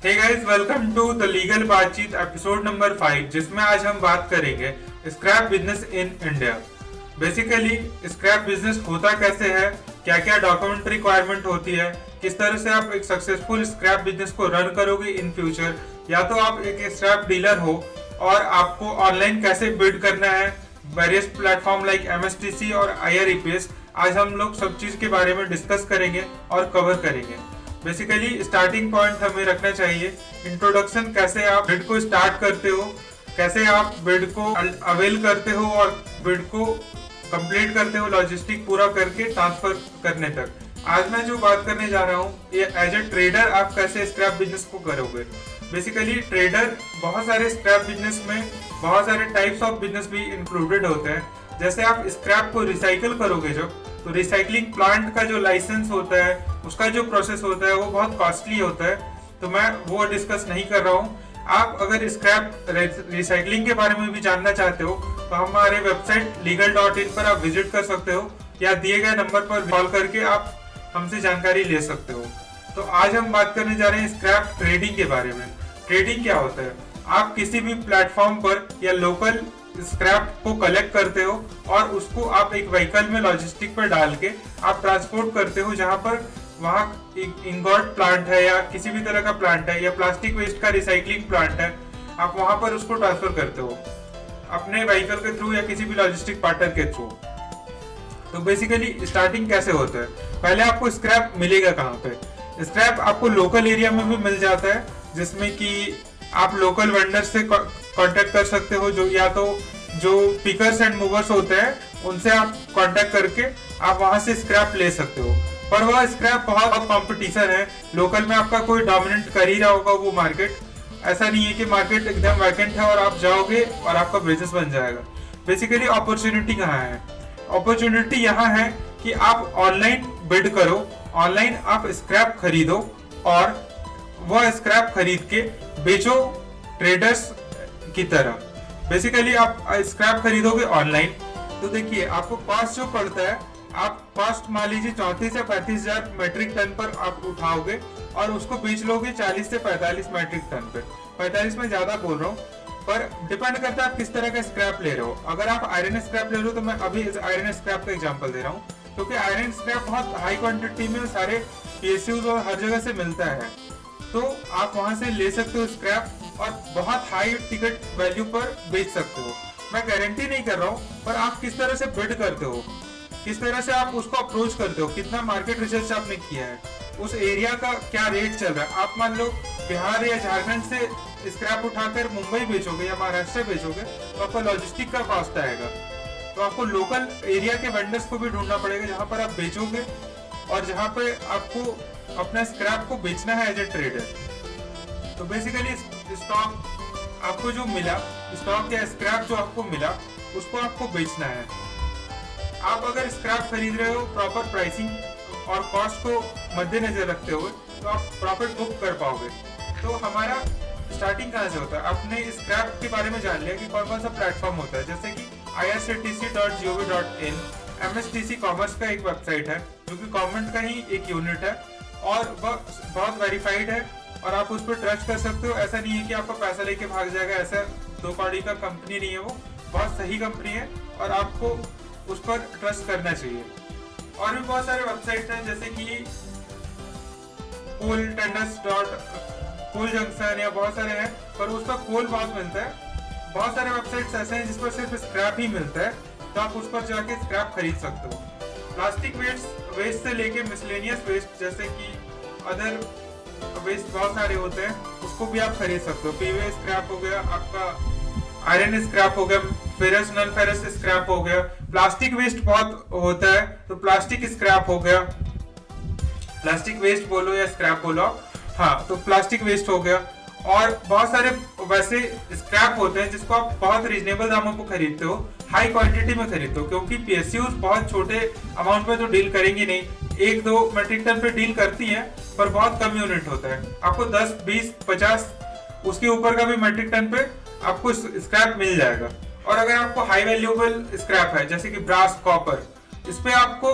Hey guys, welcome to the legal बातचीत episode number 5, जिसमें आज हम बात करेंगे scrap business in India. Basically scrap business होता कैसे है, क्या क्या डॉक्यूमेंट रिक्वायरमेंट होती है, किस तरह से आप एक सक्सेसफुल स्क्रैप बिजनेस को रन करोगे इन फ्यूचर, या तो आप एक स्क्रैप डीलर हो और आपको ऑनलाइन कैसे बिल्ड करना है वेरियस प्लेटफॉर्म लाइक MSTC और IREPS। आज हम लोग सब चीज के बारे में डिस्कस करेंगे और कवर करेंगे। बेसिकली स्टार्टिंग पॉइंट हमें रखना चाहिए इंट्रोडक्शन, कैसे आप बिड को स्टार्ट करते हो, कैसे आप बिड को अवेल करते हो और बिड को कंप्लीट करते हो लॉजिस्टिक पूरा करके ट्रांसफर करने तक। आज मैं जो बात करने जा रहा हूँ ये एज ए ट्रेडर आप कैसे स्क्रैप बिजनेस को करोगे। बेसिकली ट्रेडर बहुत सारे स्क्रैप बिजनेस में बहुत सारे टाइप्स ऑफ बिजनेस भी इंक्लूडेड होते हैं। जैसे आप स्क्रैप को रिसाइकल करोगे जब, तो रिसाइकलिंग प्लांट का जो लाइसेंस होता है, उसका जो प्रोसेस होता है वो बहुत कॉस्टली होता है, तो मैं वो डिस्कस नहीं कर रहा हूँ। आप अगर स्क्रैप रिसाइकलिंग के बारे में भी जानना चाहते हो तो हमारे वेबसाइट legal.in पर आप विजिट कर सकते हो या दिए गए नंबर पर कॉल करके आप हमसे जानकारी ले सकते हो। तो आज हम बात करने जा रहे हैं स्क्रैप ट्रेडिंग के बारे में। ट्रेडिंग क्या होता है? आप किसी भी प्लेटफॉर्म पर या लोकल स्क्रैप को कलेक्ट करते हो और उसको आप एक व्हीकल में लॉजिस्टिक पर डाल के आप ट्रांसपोर्ट करते हो, जहां पर वहां इंगोट प्लांट है या किसी भी तरह का प्लांट है या प्लास्टिक वेस्ट का रिसाइकलिंग प्लांट है, आप वहां पर उसको ट्रांसफर करते हो अपने व्हीकल के थ्रू या किसी भी लॉजिस्टिक पार्टनर के थ्रू। तो बेसिकली स्टार्टिंग कैसे होता है? पहले आपको स्क्रैप मिलेगा कहाँ पे? स्क्रैप आपको लोकल एरिया में भी मिल जाता है, जिसमें कि आप लोकल वेंडर से कांटेक्ट कर सकते हो, जो पिकर्स एंड मूवर्स होते हैं उनसे आप कांटेक्ट करके आप वहां से स्क्रैप ले सकते हो। पर वह स्क्रैप बहुत कंपटीशन है, लोकल में आपका कोई डोमिनेट कर ही रहा होगा वो मार्केट। ऐसा नहीं है कि मार्केट एकदम वैकेंट है और आप जाओगे और आपका बिजनेस बन जाएगा। बेसिकली अपॉर्चुनिटी कहाँ है? अपॉर्चुनिटी यहाँ है कि आप ऑनलाइन बिड करो, ऑनलाइन आप स्क्रैप खरीदो और वह स्क्रैप खरीद के बेचो ट्रेडर्स की तरह। बेसिकली आप स्क्रैप खरीदोगे ऑनलाइन तो देखिए आपको कॉस्ट जो पड़ता है, आप कॉस्ट मान लीजिए 34 से 35 हजार मेट्रिक टन पर आप उठाओगे और उसको बेच लोगे 40 से 45 मेट्रिक टन पे। 45 में ज्यादा बोल रहा हूँ, पर डिपेंड करता है आप किस तरह का स्क्रैप ले रहे हो। अगर आप आयरन स्क्रैप ले रहे हो तो मैं अभी आयरन स्क्रैप का एग्जांपल दे रहा हूँ, क्योंकि आयरन स्क्रैप बहुत हाई क्वांटिटी में सारे PSUs और हर जगह से मिलता है, तो आप वहां से ले सकते हो स्क्रैप और बहुत हाई टिकट वैल्यू पर बेच सकते हो। मैं गारंटी नहीं कर रहा हूँ, पर आप किस तरह से बिड करते हो, किस तरह से आप उसको अप्रोच करते हो, कितना मार्केट रिसर्च आपने किया है, उस एरिया का क्या रेट चल रहा है। आप मान लो बिहार या झारखंड से स्क्रैप उठाकर मुंबई बेचोगे या महाराष्ट्र बेचोगे तो आपका लॉजिस्टिक का कॉस्ट आएगा। तो आपको लोकल एरिया के वेंडर्स को भी ढूंढना पड़ेगा जहाँ पर आप बेचोगे और जहाँ पे आपको अपना स्क्रैप को बेचना है एज ए ट्रेडर। तो बेसिकली स्टॉक आपको जो मिला, स्टॉक या स्क्रैप जो आपको मिला, उसको आपको बेचना है। आप अगर स्क्रैप खरीद रहे हो प्रॉपर प्राइसिंग और कॉस्ट को मद्देनजर रखते हुए, तो आप प्रॉफिट बुक कर पाओगे। तो हमारा स्टार्टिंग कहाँ से होता है? आपने स्क्रैप के बारे में जान लिया कि कौन कौन सा प्लेटफॉर्म होता है, जैसे कि irctc.gov.in, MSTC कॉमर्स का एक वेबसाइट है जो कि गवर्नमेंट का ही एक यूनिट है और वह बहुत वेरीफाइड है और आप उस पर ट्रस्ट कर सकते हो। ऐसा नहीं है कि आपका पैसा लेके भाग जाएगा, ऐसा दो कौड़ी का कंपनी नहीं है, वो बहुत सही कंपनी है और आपको उस पर ट्रस्ट करना चाहिए। और भी बहुत सारे वेबसाइट हैं, जैसे कि कोल जंक्शन या बहुत सारे हैं, पर उसका कोल बहुत मिलता है। बहुत सारे वेबसाइट्स ऐसे हैं जिस पर सिर्फ स्क्रैप ही मिलता है, तो आप उस पर जाके स्क्रैप खरीद सकते हो। प्लास्टिक वेस्ट से लेके मिसलेनियस वेस्ट, जैसे कि अदर वेस्ट बहुत सारे होते हैं, उसको भी आप खरीद सकते हो। PVA स्क्रैप हो गया, आपका आयरन स्क्रैप हो गया, फेरस नॉन फेरस स्क्रैप हो गया। प्लास्टिक वेस्ट बहुत होता है तो प्लास्टिक स्क्रैप हो गया, प्लास्टिक वेस्ट बोलो या स्क्रैप बोलो, हाँ, तो प्लास्टिक वेस्ट हो गया। और बहुत सारे वैसे स्क्रैप होते हैं जिसको आप बहुत रीजनेबल दामों पर खरीदते हो, हाई क्वांटिटी में खरीदते हो, क्योंकि PSUs बहुत छोटे अमाउंट पे तो डील करेंगी नहीं, 1-2 मेट्रिक टन पे डील करती है, पर बहुत कम यूनिट होता है। आपको 10, 20, 50 उसके ऊपर का भी मेट्रिक टन पे आपको स्क्रैप मिल जाएगा। और अगर आपको हाई वैल्यूएबल स्क्रैप है, जैसे कि ब्रास, कॉपर, इस पे आपको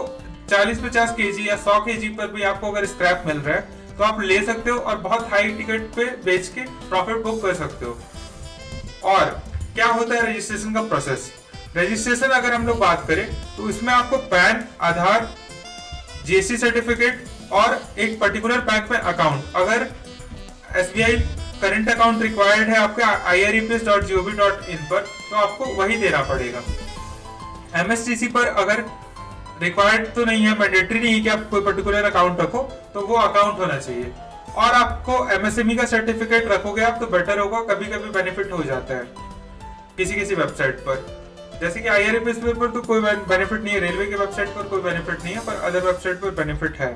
40-50 kg या 100 kg पर भी आपको अगर स्क्रैप मिल रहा है तो आप ले सकते हो और बहुत हाई टिकट पे बेच के प्रॉफिट बुक कर सकते हो। और क्या होता है रजिस्ट्रेशन का प्रोसेस? रजिस्ट्रेशन अगर हम लोग बात करें तो इसमें आपको पैन, आधार, जीएसटी सर्टिफिकेट और एक पर्टिकुलर बैंक में अकाउंट, अगर एसबीआई करंट अकाउंट रिक्वायर्ड है आपके irepis.gov.in पर तो आपको वही देना पड़ेगा। एमएसटीसी पर अगर रिक्वायर्ड तो नहीं है, मैंडेटरी नहीं है कि आप कोई पर्टिकुलर अकाउंट रखो, तो वो अकाउंट होना चाहिए। और आपको एमएसएमई का सर्टिफिकेट रखोगे आप तो बेटर होगा, कभी कभी बेनिफिट हो जाता है किसी किसी वेबसाइट पर। जैसे कि IRAPIS पर तो कोई बेनिफिट नहीं है, रेलवे के वेबसाइट पर कोई बेनिफिट नहीं है, पर अदर वेबसाइट पर बेनिफिट है।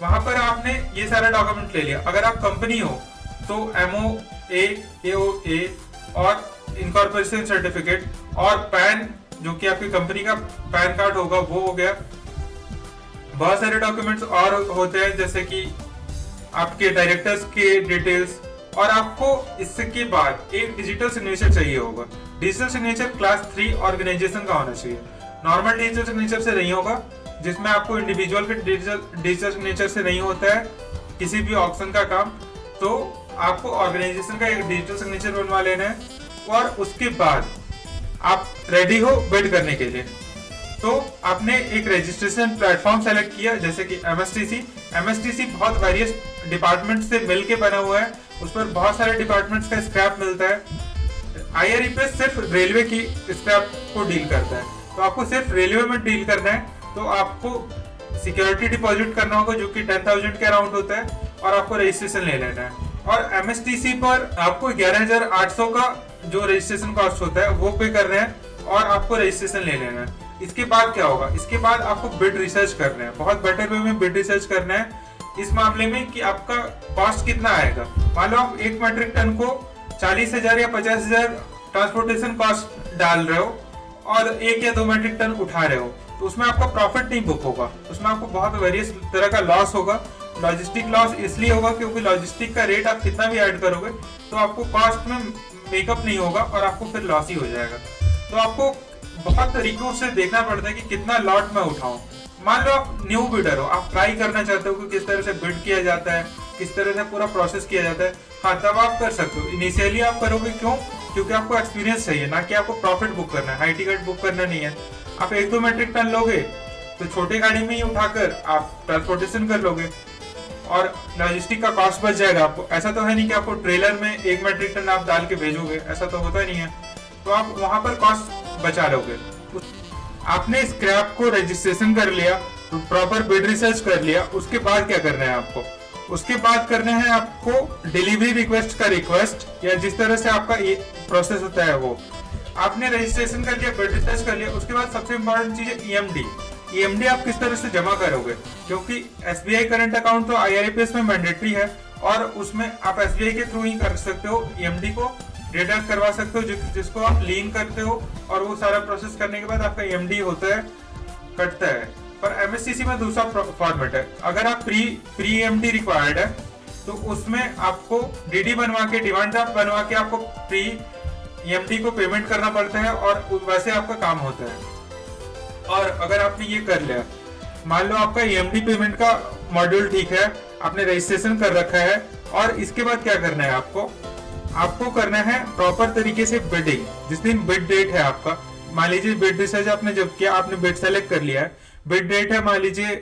वहां पर आपने ये सारा डॉक्यूमेंट ले लिया। अगर आप कंपनी हो तो MOA, AOA और इनकॉर्पोरेशन सर्टिफिकेट और पैन, जो कि आपकी कंपनी का पैन कार्ड होगा, वो हो गया। बहुत सारे डॉक्यूमेंट्स और होते हैं जैसे कि आपके डायरेक्टर्स के डिटेल्स, और आपको इसके बाद एक डिजिटल सिग्नेचर चाहिए होगा। डिजिटल सिग्नेचर क्लास 3 ऑर्गेनाइजेशन का होना चाहिए, नॉर्मल डिजिटल सिग्नेचर से नहीं होगा, जिसमें आपको इंडिविजुअल के डिजिटल सिग्नेचर से नहीं होता है किसी भी ऑप्शन का काम। तो आपको ऑर्गेनाइजेशन का एक डिजिटल सिग्नेचर बनवा लेना है और उसके बाद आप रेडी हो बिड करने के लिए। तो आपने एक रजिस्ट्रेशन प्लेटफॉर्म सेलेक्ट किया जैसे कि एमएसटीसी बहुत वेरियस डिपार्टमेंट से मिलके बना हुआ है, उस पर बहुत सारे डिपार्टमेंट्स का स्क्रैप मिलता है। IRAPIS सिर्फ रेलवे की स्क्रैप को डील करता है, तो आपको सिर्फ रेलवे में डील करना है। तो आपको सिक्योरिटी डिपॉजिट करना होगा जो कि 10,000 के अराउंड होता है, और आपको रजिस्ट्रेशन ले लेना है। और एमएसटीसी पर आपको 11,800 का जो रजिस्ट्रेशन कॉस्ट होता है वो पे करना है और आपको रजिस्ट्रेशन ले लेना है। इसके बाद क्या होगा? इसके बाद आपको बिड रिसर्च करना है, बहुत बेटर वे में बिड रिसर्च करना है इस मामले में कि आपका कॉस्ट कितना आएगा। मान लो आप 1 मेट्रिक टन को 40,000 या 50,000 ट्रांसपोर्टेशन कॉस्ट डाल रहे हो और 1 या 2 मेट्रिक टन उठा रहे हो, तो उसमें आपका प्रॉफिट नहीं बुक होगा, उसमें आपको बहुत वेरियस तरह का लॉस होगा। लॉजिस्टिक लॉस इसलिए होगा क्योंकि लॉजिस्टिक का रेट आप कितना भी ऐड करोगे तो आपको कॉस्ट में मेकअप नहीं होगा और आपको फिर लॉस ही हो जाएगा। तो आपको बहुत तरीकों से देखना पड़ता है कि कितना लॉट में उठाऊं। मान लो आप न्यू बिडर हो, आप ट्राई करना चाहते हो कि किस तरह से बिड किया जाता है, किस तरह से पूरा प्रोसेस किया जाता है, हाँ तब आप कर सकते हो। इनिशियली आप करोगे क्यों? क्योंकि आपको एक्सपीरियंस चाहिए, ना कि आपको प्रॉफिट बुक करना है, हाई टिकट बुक करना नहीं है। आप 1-2 मेट्रिक टन लोगे तो छोटे गाड़ी में ही उठाकर आप ट्रांसपोर्टेशन कर लोगे और लॉजिस्टिक का कॉस्ट बच जाएगा आपको। ऐसा तो है नहीं कि आपको ट्रेलर में 1 मेट्रिक टन आप डाल के भेजोगे, ऐसा तो होता नहीं है, तो आप वहां पर कॉस्ट बचा लोगे। आपने स्क्रैप को रजिस्ट्रेशन कर लिया, प्रॉपर बिड रिसर्च कर लिया, उसके बाद क्या करना है आपको? उसके बाद करना है आपको डिलीवरी रिक्वेस्ट का रिक्वेस्ट, या जिस तरह से आपका ये प्रोसेस होता है वो। आपने रजिस्ट्रेशन कर लिया, बिड रिसर्च कर लिया, उसके बाद सबसे इंपॉर्टेंट चीज है ईएमडी आप किस तरह से जमा करोगे, क्योंकि एसबीआई करंट अकाउंट तो IRAPIS में मैंडेटरी है और उसमें आप एसबीआई के थ्रू ही कर सकते हो, ईएमडी को डिडक्ट करवा सकते हो जिसको आप लीन करते हो, और वो सारा प्रोसेस करने के बाद आपका ईएमडी होता है, कटता है। पर एमएसटीसी में दूसरा फॉर्मेट है। अगर आप प्री ईएमडी रिक्वायर्ड है तो उसमें आपको डीडी बनवा के, डिमांड ड्राफ्ट बनवा के आपको प्री ईएमडी को पेमेंट करना पड़ता है और वैसे आपका काम होता है। और अगर आपने ये कर लिया, मान लो आपका ईएमडी पेमेंट का मॉड्यूल ठीक है, आपने रजिस्ट्रेशन कर रखा है, और इसके बाद क्या करना है आपको करना है प्रॉपर तरीके से बिडिंग। जिस दिन बिड डेट है आपका, मान लीजिए बिड रिसर्च आपने जब किया, आपने बिड सेलेक्ट कर लिया है, बिड डेट है मान लीजिए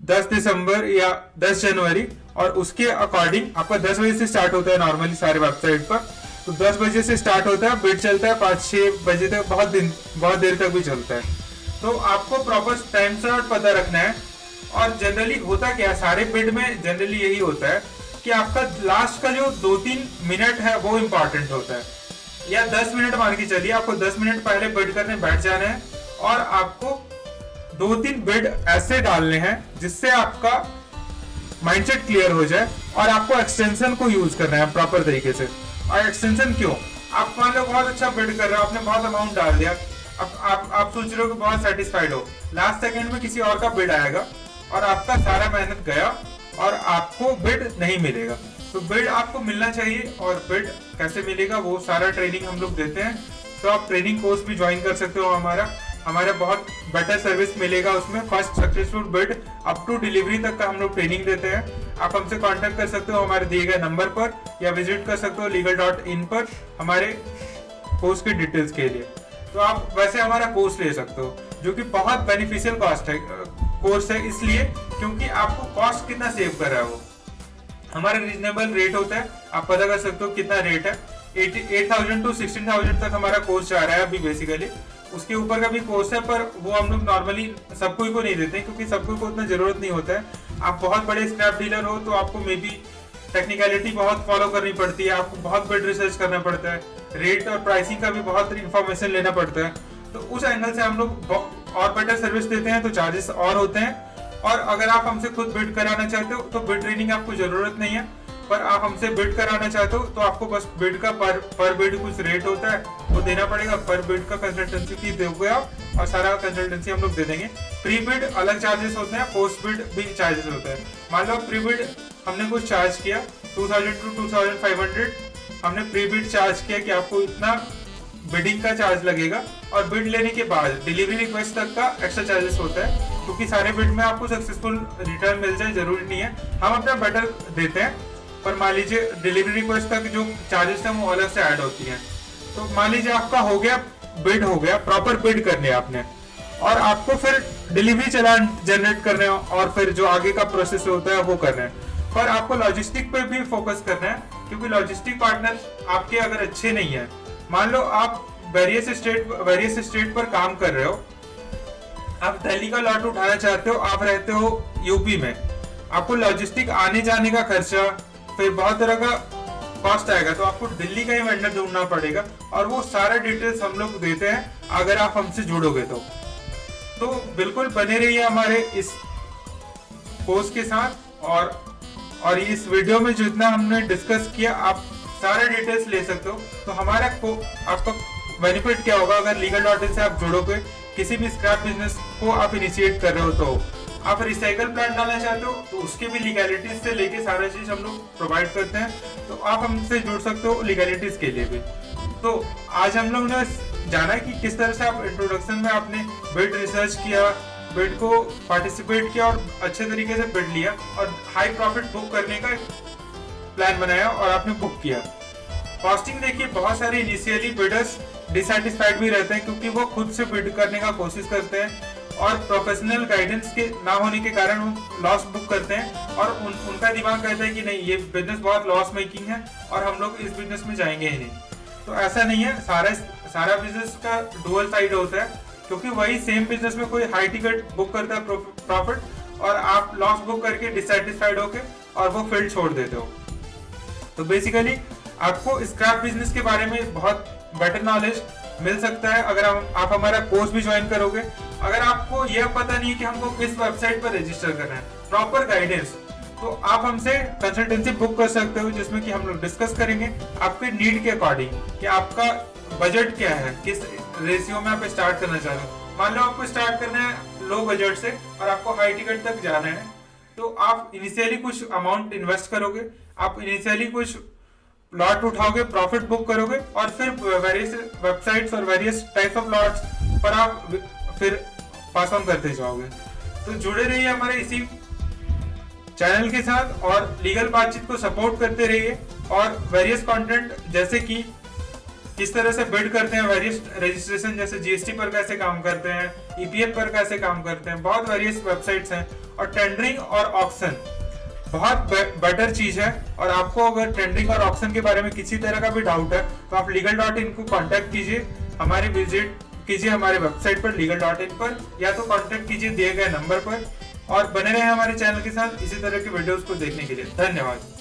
10 दिसंबर या 10 जनवरी, और उसके अकॉर्डिंग आपका 10 बजे से स्टार्ट होता है नॉर्मली सारे वेबसाइट पर, तो 10 बजे से स्टार्ट होता है, बिड चलता है 5-6 बजे तक, बहुत देर तक भी चलता है। तो आपको प्रॉपर टाइम स्लॉट पता रखना है। और जनरली होता क्या है, सारे बिड में जनरली यही होता है कि आपका लास्ट का जो 2-3 मिनट है वो इम्पोर्टेंट होता है, या 10 मिनट मान के चलिए, आपको 10 मिनट पहले बिड करने बैठ जाना है और आपको 2-3 बिड ऐसे डालने हैं जिससे आपका माइंडसेट क्लियर हो जाए, और आपको एक्सटेंशन को यूज करना है प्रॉपर तरीके से। और एक्सटेंशन क्यों? आप मान लो बहुत अच्छा बिड कर रहे हो, आपने बहुत अमाउंट डाल दिया, अब आप सोच रहे हो कि बहुत सेटिस्फाइड हो, लास्ट सेकंड में किसी और का बिड आएगा और आपका सारा मेहनत गया और आपको बिड नहीं मिलेगा। तो बिड आपको मिलना चाहिए, और बिड कैसे मिलेगा वो सारा ट्रेनिंग हम लोग देते हैं, तो आप ट्रेनिंग कोर्स भी ज्वाइन कर सकते हो हमारा। हमारा बहुत बेटर सर्विस मिलेगा उसमें। First successful bid up to delivery तक का हम लोग ट्रेनिंग देते हैं। आप हमसे कांटेक्ट कर सकते हो हमारे दिए गए नंबर पर, या विजिट कर सकते हो legal.in पर हमारे कोर्स की डिटेल्स के लिए। तो आप वैसे हमारा कोर्स ले सकते हो, जो कि बहुत बेनिफिशियल कोर्स है, इसलिए क्योंकि आपको कॉस्ट कितना सेव कर रहा है वो हमारा रीजनेबल रेट होता है। आप पता कर सकते हो कितना रेट है। 8,000 to 16,000 तक हमारा कोर्स जा रहा है अभी बेसिकली। उसके ऊपर का भी कोर्स है, पर वो हम लोग नॉर्मली सब कोई को नहीं देते, क्योंकि सब कोई को उतना जरूरत नहीं होता है। आप बहुत बड़े स्क्रैप डीलर हो तो आपको मे बी टेक्निकलिटी बहुत फॉलो करनी पड़ती है, आपको बहुत बिड रिसर्च करना पड़ता है, रेट और प्राइसिंग का भी बहुत इंफॉर्मेशन लेना पड़ता है। तो उस एंगल से हम लोग और बेटर सर्विस देते हैं, तो चार्जेस और होते हैं। और अगर आप हमसे खुद बिड कराना चाहते हो तो बिड ट्रेनिंग आपको जरूरत नहीं है, पर आप हमसे बिड कराना चाहते हो तो आपको बस बिड का पर बिड कुछ रेट होता है वो देना पड़ेगा। पर बिड का कंसल्टेंसी फीस दोगे आप, और सारा कंसल्टेंसी हम लोग दे देंगे। प्री बिड अलग चार्जेस होते हैं, पोस्ट बिड भी चार्जेस होते हैं। मान लो प्री बिड हमने कुछ चार्ज किया 2,000 to 2,500, हमने प्री बिड चार्ज किया कि आपको इतना बिडिंग का चार्ज लगेगा, और बिड लेने के बाद डिलीवरी रिक्वेस्ट तक का एक्स्ट्रा चार्जेस होता है, क्योंकि सारे बिड में आपको सक्सेसफुल रिटर्न मिल जाए जरूरी नहीं है। हम अपना बेटर देते हैं, पर मान लीजिए डिलीवरी रिक्वेस्ट तक जो चार्जेस हैं वो अलग से ऐड होती हैं। तो मान लीजिए आपका हो गया बिड, हो गया प्रॉपर बिड करने आपने, और आपको फिर डिलीवरी चालान जनरेट करने और फिर जो आगे का प्रोसेस होता है वो करना है। पर आपको लॉजिस्टिक पे भी फोकस करना है, क्योंकि लॉजिस्टिक पार्टनर आपके अगर अच्छे नहीं है, मान लो आप वेरियस स्टेट पर काम कर रहे हो, आप दिल्ली का लॉट उठाना चाहते हो, आप रहते हो यूपी में, आपको लॉजिस्टिक आने जाने का खर्चा, फिर बहुत तरह का कॉस्ट आएगा, तो आपको दिल्ली का ही वेंडर ढूंढना पड़ेगा, और वो सारा डिटेल्स हम लोग देते हैं अगर आप हमसे जुड़ोगे तो बिल्कुल बने रहिए हमारे इस कोर्स के साथ। और इस वीडियो में जितना हमने डिस्कस किया आप सारे डिटेल्स ले सकते हो। तो हमारा आपका बेनिफिट क्या होगा अगर legal.in से आप जुड़ोगे, किसी भी स्क्रैप बिजनेस को आप इनिशिएट कर रहे हो, तो आप रिसाइकल प्लांट डालना चाहते हो तो उसके भी लीगैलिटीज से लेके सारा चीज हम लोग प्रोवाइड करते हैं, तो आप हमसे जुड़ सकते हो लीगैलिटीज के लिए भी। तो आज हम लोग ने जाना कि किस तरह से आप इंट्रोडक्शन में आपने बिड रिसर्च किया, बिड को पार्टिसिपेट किया और अच्छे तरीके से बिड लिया, और हाई प्रॉफिट बुक करने का प्लान बनाया और आपने बुक किया। कॉस्टिंग देखिए, बहुत सारे इनिशियली बिडर्स डिसैटिस्फाइड भी रहते हैं, क्योंकि वो खुद से बिड करने का कोशिश करते हैं और प्रोफेशनल गाइडेंस के ना होने के कारण वो लॉस बुक करते हैं, और उनका दिमाग कहता है कि नहीं ये बिजनेस बहुत लॉस मेकिंग है और हम लोग इस बिजनेस में जाएंगे ही नहीं। तो ऐसा नहीं है, सारा बिजनेस का डुअल साइड होता है, क्योंकि वही सेम बिजनेस में कोई हाई टिकट बुक करता है प्रॉफिट, और आप लॉस बुक करके डिसैटिस्फाइड होके और वो फील्ड छोड़ देते हो। तो बेसिकली आपको स्क्रैप बिजनेस के बारे में बहुत बेटर नॉलेज मिल सकता है अगर आप हमारा कोर्स भी ज्वाइन करोगे। अगर आपको यह पता नहीं है कि हमको किस वेबसाइट पर रजिस्टर करना है, प्रॉपर गाइडेंस, तो आप हमसे कंसल्टेंसी बुक कर सकते हो, जिसमें कि हम लोग डिस्कस करेंगे आपके नीड के अकॉर्डिंग कि आपका बजट क्या है, किस रेशियो में आप स्टार्ट करना चाह रहे हो। मान लो आपको स्टार्ट करना है लो बजट से और आपको हाई टिकट तक जाना है, तो आप इनिशियली कुछ अमाउंट इन्वेस्ट करोगे, आप इनिशियली कुछ लॉट उठाओगे, प्रॉफिट बुक करोगे, और फिर वेरियस वेबसाइट्स और वेरियस टाइप्स ऑफ लॉट्स पर आप फिर पास ऑन करते जाओगे। तो जुड़े रहिए हमारे इसी चैनल के साथ और लीगल बातचीत को सपोर्ट करते रहिए, और वेरियस कंटेंट जैसे कि किस तरह से बिड करते हैं, वेरियस रजिस्ट्रेशन जैसे जीएसटी पर कैसे काम करते हैं, ईपीएफ पर कैसे काम करते हैं, बहुत वेरियस वेबसाइट्स हैं, और टेंडरिंग और ऑक्शन बहुत बेटर चीज है। और आपको अगर टेंडरिंग और ऑक्शन के बारे में किसी तरह का भी डाउट है तो आप legal.in को कांटेक्ट कीजिए, हमारे विजिट कीजिए हमारे वेबसाइट पर legal.in पर, या तो कांटेक्ट कीजिए दिए गए नंबर पर, और बने रहे हमारे चैनल के साथ इसी तरह के वीडियोस को देखने के लिए। धन्यवाद।